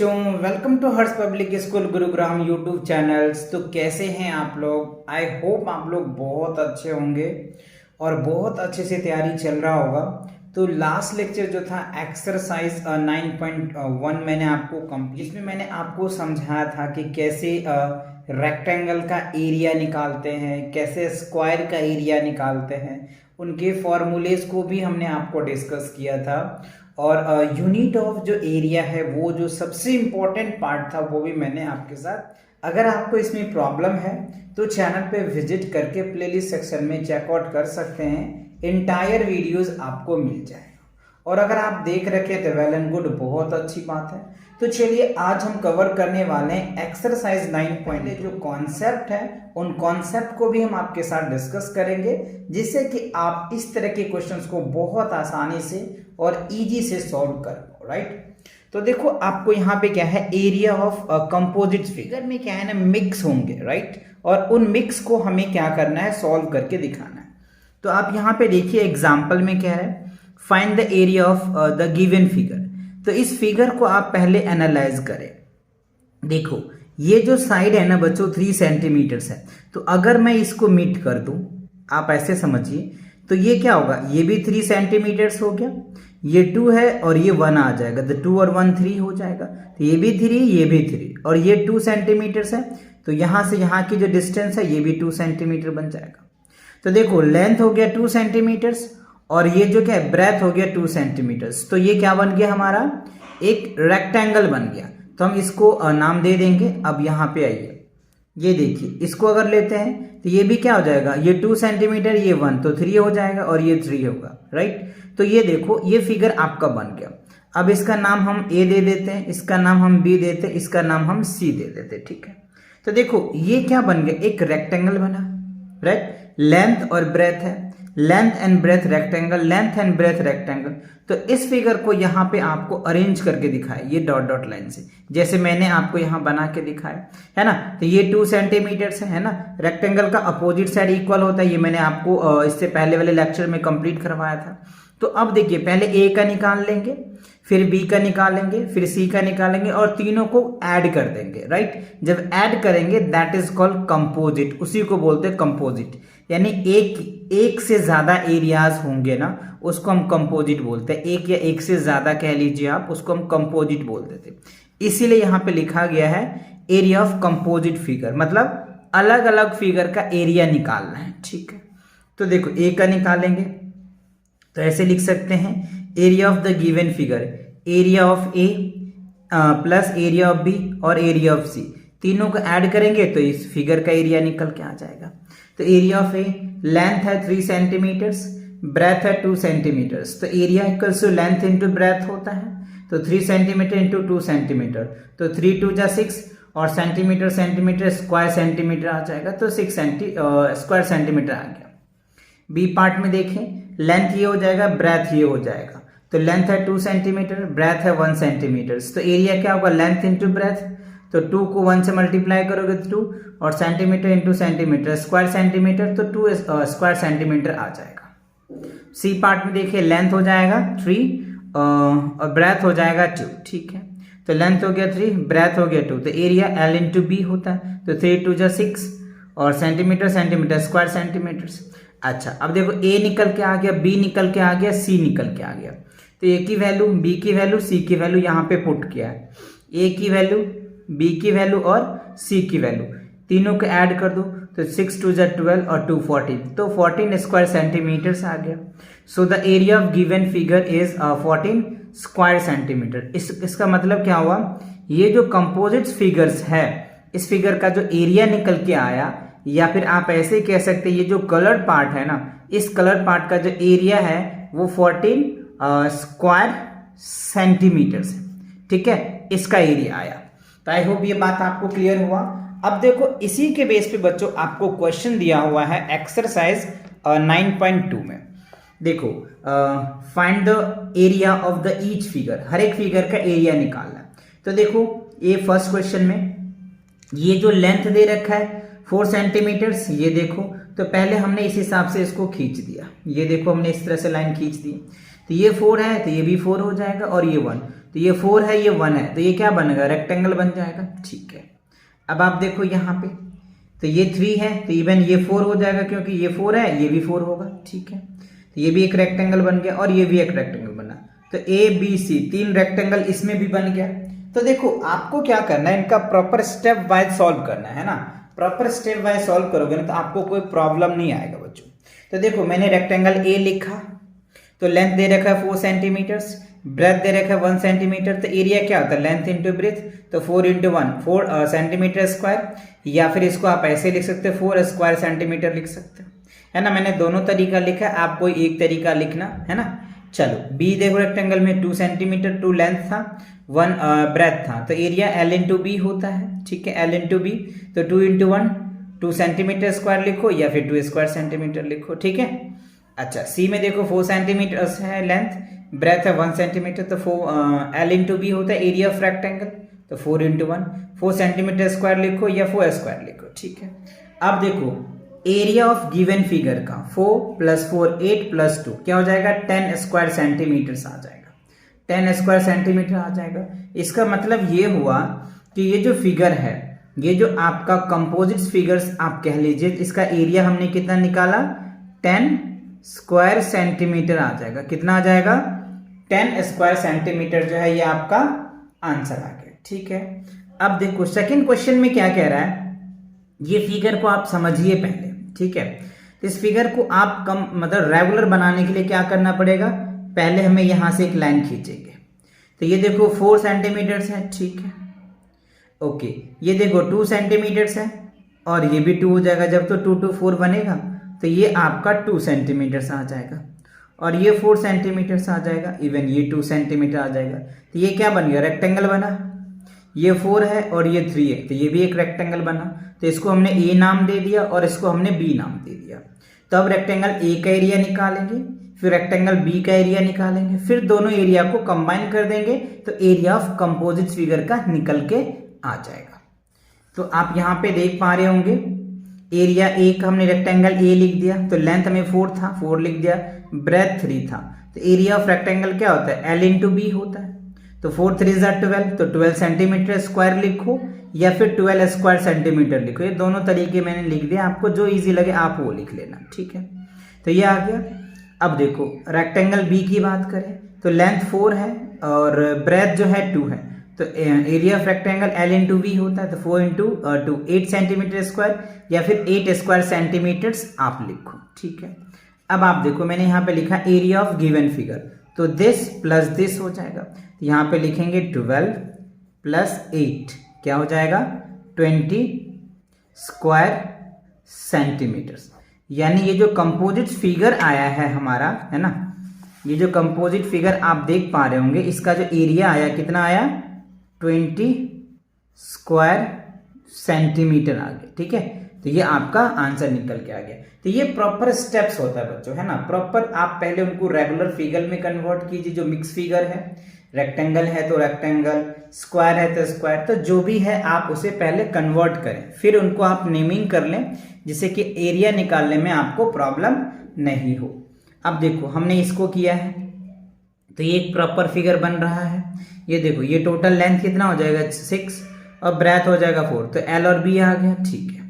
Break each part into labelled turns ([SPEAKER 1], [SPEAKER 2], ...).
[SPEAKER 1] बच्चों, welcome to Harsh public school Gurugram YouTube channels. तो कैसे हैं आप लोग? आई होप आप लोग बहुत अच्छे होंगे और बहुत अच्छे से तैयारी चल रहा होगा। तो लास्ट लेक्चर जो था एक्सरसाइज 9.1 मैंने आपको कंप्लीट, इसमें मैंने आपको समझाया था कि कैसे रेक्टेंगल का एरिया निकालते हैं, कैसे स्क्वायर का एरिया निकालते हैं, उनके फॉर्मूलेज को भी हमने आपको डिस्कस किया था। और यूनिट ऑफ जो एरिया है वो जो सबसे इम्पोर्टेंट पार्ट था वो भी मैंने आपके साथ। अगर आपको इसमें प्रॉब्लम है तो चैनल पे विजिट करके प्लेलिस्ट सेक्शन में चेकआउट कर सकते हैं, इंटायर वीडियोस आपको मिल जाएगा। और अगर आप देख रखे तो वेल एंड गुड, बहुत अच्छी बात है। तो चलिए आज हम कवर करने वाले हैं एक्सरसाइज 9 जो कॉन्सेप्ट है उन कॉन्सेप्ट को भी हम आपके साथ डिस्कस करेंगे, जिससे कि आप इस तरह के क्वेश्चंस को बहुत आसानी से और इजी से सॉल्व कर पाओ। राइट, तो देखो आपको यहाँ पे क्या है, एरिया ऑफ कंपोजिट फिगर में क्या है ना, मिक्स होंगे। राइट, और उन मिक्स को हमें क्या करना है, सॉल्व करके दिखाना है। तो आप यहाँ पे देखिए एग्जाम्पल में क्या है, find the area of the given figure. तो इस फिगर को आप पहले एनालाइज करें। देखो ये जो साइड है ना बच्चों 3 सेंटीमीटर है, तो अगर मैं इसको मीट कर दूं, आप ऐसे समझिए, तो ये क्या होगा, ये भी 3 सेंटीमीटर हो गया, ये 2 है और ये 1 आ जाएगा, तो 2 और 1 3 हो जाएगा। तो ये भी 3, ये भी 3 और ये 2 सेंटीमीटर है, तो यहां से यहां की जो डिस्टेंस है ये भी 2 सेंटीमीटर बन जाएगा। तो देखो लेंथ हो गया 2 सेंटीमीटर और ये जो क्या है ब्रेथ हो गया 2 सेंटीमीटर। तो ये क्या बन गया, हमारा एक रेक्टेंगल बन गया। तो हम इसको नाम दे देंगे। अब यहाँ पे आइए, ये देखिए, इसको अगर लेते हैं तो ये भी क्या हो जाएगा, ये 2 सेंटीमीटर, ये 1, तो 3 हो जाएगा और ये 3 होगा। राइट, तो ये देखो ये फिगर आपका बन गया। अब इसका नाम हम ए दे देते हैं, इसका नाम हम बी देते हैं, इसका नाम हम सी दे देते हैं। ठीक है, तो देखो ये क्या बन गया, एक रेक्टेंगल बना। राइट, लेंथ और ब्रेथ है, length and breadth rectangle, length and breadth rectangle. तो इस फिगर को यहाँ पे आपको अरेंज करके दिखाए, ये डॉट डॉट लाइन से, जैसे मैंने आपको यहाँ बना के दिखाया है ना। तो ये 2 सेंटीमीटर है ना, रेक्टेंगल का अपोजिट साइड इक्वल होता है, ये मैंने आपको इससे पहले वाले लेक्चर में कंप्लीट करवाया था। तो अब देखिए पहले ए का निकाल लेंगे, फिर बी का निकालेंगे, फिर सी का निकालेंगे और तीनों को ऐड कर देंगे। राइट, जब ऐड करेंगे दैट इज कॉल्ड कंपोजिट, उसी को बोलते हैं कंपोजिट। यानी एक से ज्यादा एरियाज होंगे ना, उसको हम कंपोजिट बोलते हैं। एक या एक से ज्यादा कह लीजिए आप, उसको हम कंपोजिट बोलते थे। इसीलिए यहाँ पे लिखा गया है एरिया ऑफ कंपोजिट फिगर, मतलब अलग अलग फिगर का एरिया निकालना है। ठीक है, तो देखो ए का निकालेंगे तो ऐसे लिख सकते हैं, area of the given figure, area of A plus area of B और एरिया ऑफ सी, तीनों को ऐड करेंगे तो इस फिगर का एरिया निकल के आ जाएगा। तो एरिया ऑफ ए, लेंथ है 3 सेंटीमीटर, ब्रेथ है 2 सेंटीमीटर, तो area equals to length into breadth होता है। तो 3 सेंटीमीटर इंटू 2 सेंटीमीटर, तो 3 2 जा 6 और सेंटीमीटर सेंटीमीटर स्क्वायर सेंटीमीटर आ जाएगा, तो 6 स्क्वायर सेंटीमीटर आ गया। बी पार्ट में देखें, लेंथ ये हो जाएगा, ब्रेथ ये हो जाएगा। तो लेंथ है 2 सेंटीमीटर, ब्रेथ है 1 सेंटीमीटर, तो एरिया क्या होगा, लेंथ इंटू ब्रेथ। तो 2 को 1 से मल्टीप्लाई करोगे तो 2 और centimetre into centimetre square centimetre, तो 2 स्क्वायर सेंटीमीटर आ जाएगा। सी पार्ट में देखिए, लेंथ हो जाएगा 3 और ब्रेथ हो जाएगा 2। ठीक है, तो लेंथ हो गया 3, ब्रेथ हो गया 2, तो एरिया एल इंटू बी होता है। तो 3 2 जा 6 और सेंटीमीटर सेंटीमीटर स्क्वायर सेंटीमीटर। अच्छा, अब देखो ए निकल के आ गया, बी निकल के आ गया, सी निकल के आ गया। तो ए की वैल्यू, बी की वैल्यू, सी की वैल्यू यहाँ पे पुट किया है। ए की वैल्यू, बी की वैल्यू और सी की वैल्यू, तीनों को ऐड कर दो तो 6 2 जा 12 और 2 14, तो 14 स्क्वायर सेंटीमीटर आ गया। So the area of given figure is 14 square centimetre. इसका मतलब क्या हुआ, ये जो कंपोजिट फिगर्स है, इस फिगर का जो एरिया निकल के आया, या फिर आप ऐसे कह सकते हैं ये जो कलर्ड पार्ट है ना, इस कलर पार्ट का जो एरिया है वो 14 स्क्वायर सेंटीमीटर है। ठीक है, इसका एरिया आया। तो आई होप ये बात आपको क्लियर हुआ। अब देखो इसी के बेस पे बच्चों आपको क्वेश्चन दिया हुआ है एक्सरसाइज 9.2 में। देखो find the area of the each figure, हर एक फिगर का एरिया निकालना। तो देखो ये फर्स्ट क्वेश्चन में ये जो लेंथ दे रखा है 4 सेंटीमीटर, ये देखो, तो पहले हमने इस हिसाब से इसको खींच दिया। ये देखो हमने इस तरह से लाइन खींच दी। तो ये 4 है तो ये भी 4 हो जाएगा, और ये 1, तो ये 4 है ये 1 है, तो ये क्या बनेगा, रेक्टेंगल बन जाएगा। ठीक है, अब आप देखो यहाँ पे, तो ये 3 है तो इवन ये 4 हो जाएगा, क्योंकि ये 4 है ये भी 4 होगा। ठीक है, तो ये भी एक रेक्टेंगल बन गया और ये भी एक रेक्टेंगल बना, तो ए बी सी 3 रेक्टेंगल इसमें भी बन गया। तो देखो आपको क्या करना है, इनका प्रॉपर स्टेप वाइज सॉल्व करना है ना। प्रॉपर स्टेप वाइज सॉल्व करोगे ना तो आपको कोई प्रॉब्लम नहीं आएगा बच्चों। तो देखो मैंने रेक्टेंगल ए लिखा, तो लेंथ दे रखा है 4 सेंटीमीटर्स, ब्रेथ दे रखा है 1 सेंटीमीटर, तो एरिया क्या होता है, लेंथ इंटू ब्रेथ, तो 4 इंटू 1 4 सेंटीमीटर स्क्वायर, या फिर इसको आप ऐसे लिख सकते हो 4 स्क्वायर सेंटीमीटर लिख सकते हो, है ना। मैंने दोनों तरीका लिखा है, आप कोई एक तरीका लिखना, है ना। चलो बी देखो, रेक्टेंगल में 2 सेंटीमीटर 2 लेंथ था, 1 ब्रेथ था, तो एरिया एल इंटू बी होता है। ठीक है, एल इंटू बी, तो 2 इंटू 1 2 सेंटीमीटर स्क्वायर लिखो, या फिर 2 स्क्वायर सेंटीमीटर लिखो। ठीक है, अच्छा सी में देखो 4 सेंटीमीटर है लेंथ, ब्रेथ है 1 सेंटीमीटर, तो 4 एल इंटू बी होता है एरिया ऑफ रेक्टेंगल, तो 4 इंटू 1 4 सेंटीमीटर स्क्वायर लिखो या 4 स्क्वायर लिखो। ठीक है, अब देखो एरिया ऑफ गिवन फिगर का 4 + 4 8 + 2 क्या हो जाएगा, 10 स्क्वायर सेंटीमीटर आ जाएगा, 10 स्क्वायर सेंटीमीटर आ जाएगा। इसका मतलब ये हुआ कि ये जो फिगर है, ये जो आपका कंपोजिट फिगर्स आप कह लीजिए, इसका एरिया हमने कितना निकाला, 10 स्क्वायर सेंटीमीटर आ जाएगा। कितना आ जाएगा, 10 स्क्वायर सेंटीमीटर जो है ये आपका आंसर आ गया। ठीक है, अब देखो सेकंड क्वेश्चन में क्या कह रहा है, ये फिगर को आप समझिए पहले। ठीक है, इस फिगर को आप कम मतलब रेगुलर बनाने के लिए क्या करना पड़ेगा, पहले हमें यहां से एक लाइन खींचेंगे। तो ये देखो 4 सेंटीमीटर है, ठीक है, ओके, ये देखो 2 सेंटीमीटर है और ये भी 2 हो जाएगा, जब तो 2 2 4 बनेगा तो ये आपका 2 सेंटीमीटर आ जाएगा, और ये 4 सेंटीमीटर आ जाएगा, इवन ये 2 सेंटीमीटर आ जाएगा। तो ये क्या बन गया, रेक्टेंगल बना। ये 4 है और ये 3 है, तो ये भी एक रेक्टेंगल बना। तो इसको हमने ए नाम दे दिया और इसको हमने बी नाम दे दिया। तो अब रेक्टेंगल ए का एरिया निकालेंगे, फिर रेक्टेंगल बी का एरिया निकालेंगे, फिर दोनों एरिया को कंबाइन कर देंगे, तो एरिया ऑफ कंपोजिट फिगर का निकल के आ जाएगा। तो आप यहाँ पे देख पा रहे होंगे, एरिया ए का हमने रेक्टेंगल ए लिख दिया, तो लेंथ में 4 था 4 लिख दिया, ब्रेथ 3 था, तो एरिया ऑफ रेक्टेंगल क्या होता है, एल इंटू बी होता है। तो 4 3 12, तो 12 सेंटीमीटर स्क्वायर लिखो या फिर 12 स्क्वायर सेंटीमीटर लिखो, ये दोनों तरीके मैंने लिख दिया, आपको जो इजी लगे आप वो लिख लेना। ठीक है, तो ये आ गया। अब देखो रेक्टेंगल बी की बात करें तो लेंथ 4 है और ब्रेथ जो है 2 है, तो area of rectangle L into B होता है, तो 4 इंटू 2 8 सेंटीमीटर स्क्वायर या फिर 8 स्क्वायर सेंटीमीटर्स आप लिखो। ठीक है, अब आप देखो मैंने यहाँ पे लिखा एरिया ऑफ गिवन फिगर, तो दिस प्लस दिस हो जाएगा, यहाँ पे लिखेंगे 12 + 8 क्या हो जाएगा, 20 स्क्वायर सेंटीमीटर्स। यानी ये जो कंपोजिट फिगर आया है हमारा, है ना, ये जो कंपोजिट फिगर आप देख पा रहे होंगे, इसका जो एरिया आया कितना आया, 20 स्क्वायर सेंटीमीटर आ गया। ठीक है, तो ये आपका आंसर निकल के आ गया। तो ये प्रॉपर स्टेप्स होता है बच्चों, है ना। प्रॉपर आप पहले उनको रेगुलर फिगर में कन्वर्ट कीजिए, जो मिक्स फिगर है, रेक्टेंगल है तो रेक्टेंगल, स्क्वायर है तो स्क्वायर, तो जो भी है आप उसे पहले कन्वर्ट करें, फिर उनको आप नेमिंग कर लें, जिससे कि एरिया निकालने में आपको प्रॉब्लम नहीं हो। अब देखो हमने इसको किया है, तो ये एक प्रॉपर फिगर बन रहा है। ये देखो ये टोटल लेंथ कितना हो जाएगा, 6 और ब्रेथ हो जाएगा 4, तो एल और बी आ गया। ठीक है,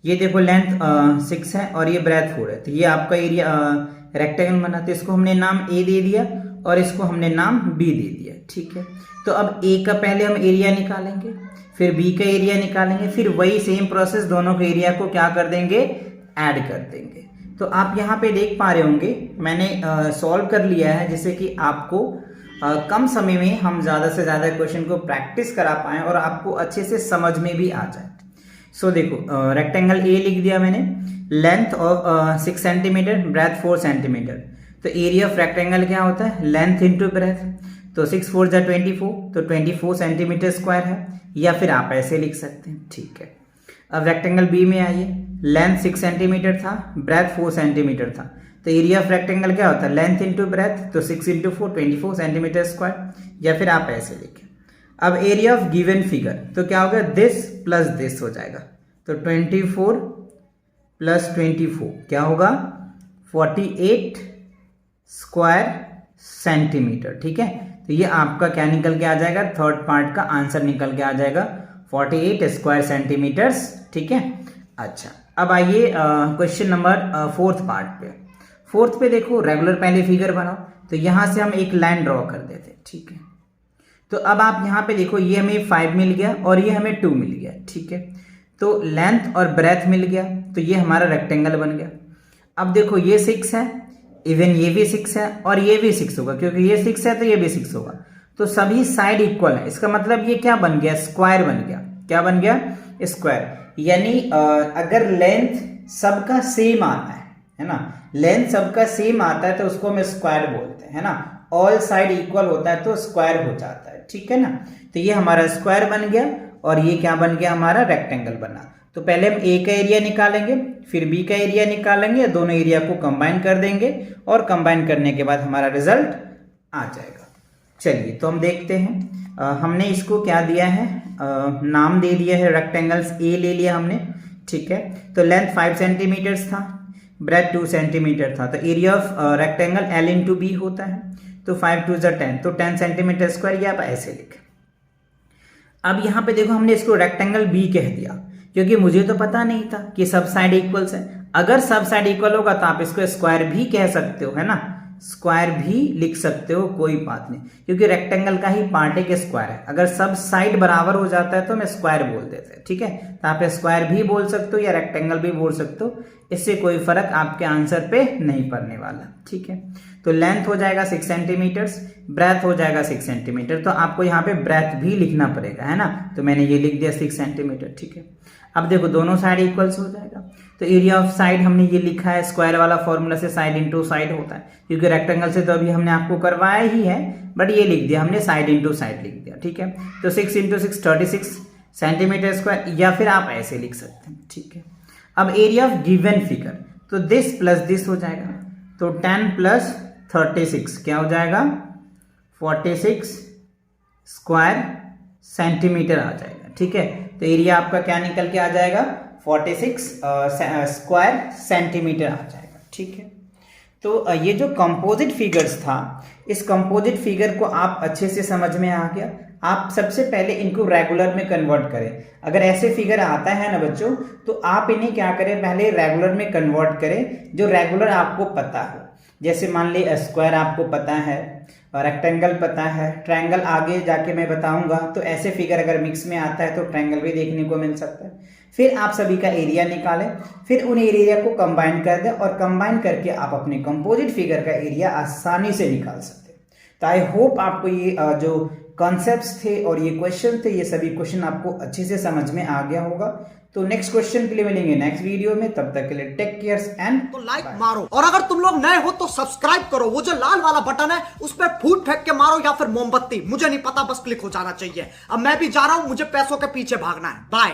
[SPEAKER 1] ये देखो लेंथ 6 है और ये ब्रेथ 4 है, तो ये आपका एरिया रेक्टेंगल बना, तो इसको हमने नाम ए दे दिया और इसको हमने नाम बी दे दिया। ठीक है, तो अब ए का पहले हम एरिया निकालेंगे, फिर बी का एरिया निकालेंगे, फिर वही सेम प्रोसेस दोनों के एरिया को क्या कर देंगे, ऐड कर देंगे। तो आप यहाँ पे देख पा रहे होंगे मैंने सॉल्व कर लिया है, जिससे कि आपको कम समय में हम ज़्यादा से ज़्यादा क्वेश्चन को प्रैक्टिस करा पाएँ और आपको अच्छे से समझ में भी आ जाए। सो देखो रेक्टेंगल ए लिख दिया मैंने, length of 6 centimetre, breadth 4 centimetre, तो एरिया ऑफ रेक्टेंगल क्या होता है, लेंथ इंटू ब्रेथ, तो 6 4 जा 24, तो 24 सेंटीमीटर स्क्वायर है, या फिर आप ऐसे लिख सकते हैं। ठीक है, अब रेक्टेंगल बी में आइए, लेंथ 6 सेंटीमीटर था, ब्रेथ 4 सेंटीमीटर था, तो एरिया ऑफ रेक्टेंगल क्या होता है, लेंथ इंटू ब्रेथ, तो 6 इंटू 4 24 सेंटीमीटर स्क्वायर, या फिर आप ऐसे लिखें। अब एरिया ऑफ गिवन फिगर, तो क्या होगा, दिस प्लस दिस हो जाएगा, तो 24 + 24 क्या होगा, 48 स्क्वायर सेंटीमीटर। ठीक है, तो ये आपका क्या निकल के आ जाएगा, थर्ड पार्ट का आंसर निकल के आ जाएगा 48 स्क्वायर सेंटीमीटर्स। ठीक है, अच्छा अब आइए क्वेश्चन नंबर फोर्थ पार्ट पे। फोर्थ पे देखो, रेगुलर पहले फिगर बनाओ, तो यहां से हम एक लाइन ड्रॉ कर देते। ठीक है, तो अब आप यहाँ पे देखो, ये हमें 5 मिल गया और ये हमें 2 मिल गया। ठीक है, तो लेंथ और ब्रेथ मिल गया, तो ये हमारा रेक्टेंगल बन गया। अब देखो ये 6 है, इवन ये भी 6 है और ये भी 6 होगा, क्योंकि ये 6 है तो ये भी 6 होगा, तो सभी साइड इक्वल है। इसका मतलब ये क्या बन गया, स्क्वायर बन गया। क्या बन गया, स्क्वायर। यानी अगर लेंथ सबका सेम आता है ना, लेंथ सबका सेम आता है तो उसको हम स्क्वायर बोलते हैं, है ना। ऑल साइड इक्वल होता है तो स्क्वायर हो जाता है। ठीक है ना, तो ये हमारा स्क्वायर बन गया और ये क्या बन गया, हमारा रेक्टेंगल बना। तो पहले हम ए का एरिया निकालेंगे, फिर बी का एरिया निकालेंगे, दोनों एरिया को कंबाइन कर देंगे और कंबाइन करने के बाद हमारा रिजल्ट आ जाएगा। चलिए तो हम देखते हैं, हमने इसको क्या दिया है, नाम दे दिया है रेक्टेंगल्स, ए ले लिया हमने। ठीक है, तो लेंथ 5 सेंटीमीटर था, ब्रेथ 2 सेंटीमीटर था, तो area of rectangle L into B होता है, तो 5 2 10, तो 10 सेंटीमीटर स्क्वायर, ये आप ऐसे लिखें। अब यहाँ पे देखो, हमने इसको रेक्टेंगल बी कह दिया, क्योंकि मुझे तो पता नहीं था कि सब साइड इक्वल्स है। अगर सब साइड इक्वल होगा तो आप इसको स्क्वायर भी कह सकते हो, है ना, स्क्वायर भी लिख सकते हो, कोई बात नहीं, क्योंकि रेक्टेंगल का ही पार्ट एक स्क्वायर है। अगर सब साइड बराबर हो जाता है तो मैं स्क्वायर बोल देते हैं। ठीक है, तो आप स्क्वायर भी बोल सकते हो या रेक्टेंगल भी बोल सकते हो, इससे कोई फर्क आपके आंसर पे नहीं पड़ने वाला। ठीक है, तो लेंथ हो जाएगा 6 सेंटीमीटर, ब्रेथ हो जाएगा 6 सेंटीमीटर, तो आपको यहाँ पे ब्रेथ भी लिखना पड़ेगा, है ना, तो मैंने ये लिख दिया 6 सेंटीमीटर। ठीक है, अब देखो दोनों साइड इक्वल्स हो जाएगा, तो एरिया ऑफ साइड हमने ये लिखा है, स्क्वायर वाला फॉर्मूला से साइड इंटू साइड होता है, क्योंकि रेक्टेंगल से तो अभी हमने आपको करवाया ही है, बट ये लिख दिया हमने साइड इंटू साइड लिख दिया। ठीक है, तो 6 इंटू 6 36 सेंटीमीटर स्क्वायर, या फिर आप ऐसे लिख सकते हैं। ठीक है, अब एरिया ऑफ गिवन फिगर, तो दिस प्लस दिस हो जाएगा, तो 10 प्लस 36 क्या हो जाएगा, 46 स्क्वायर सेंटीमीटर आ जाएगा। ठीक है, तो एरिया आपका क्या निकल के आ जाएगा, 46 स्क्वायर सेंटीमीटर आ जाएगा। ठीक है, तो ये जो कंपोजिट फिगर्स था, इस कंपोजिट फिगर को आप अच्छे से समझ में आ गया। आप सबसे पहले इनको रेगुलर में कन्वर्ट करें। अगर ऐसे फिगर आता है ना बच्चों, तो आप इन्हें क्या करें, पहले रेगुलर में कन्वर्ट करें, जो रेगुलर आपको पता हो। जैसे मान ली स्क्वायर आपको पता है, रेक्टेंगल पता है, ट्रायंगल आगे जाके मैं बताऊंगा, तो ऐसे फिगर अगर मिक्स में आता है तो ट्रायंगल भी देखने को मिल सकता है। फिर आप सभी का एरिया निकालें, फिर उन एरिया को कंबाइन कर दें और कंबाइन करके आप अपने कंपोजिट फिगर का एरिया आसानी से निकाल सकते हैं। तो आई होप आपको ये जो कॉन्सेप्ट्स थे और ये क्वेश्चन थे, ये सभी क्वेश्चन आपको अच्छे से समझ में आ गया होगा। तो नेक्स्ट क्वेश्चन के लिए मिलेंगे नेक्स्ट वीडियो में, तब तक के लिए टेक केयर एंड
[SPEAKER 2] तो लाइक मारो, और अगर तुम लोग नए हो तो सब्सक्राइब करो। वो जो लाल वाला बटन है उस पर फूट फेंक के मारो या फिर मोमबत्ती, मुझे नहीं पता, बस क्लिक हो जाना चाहिए। अब मैं भी जा रहा हूं, मुझे पैसों के पीछे भागना है। बाय।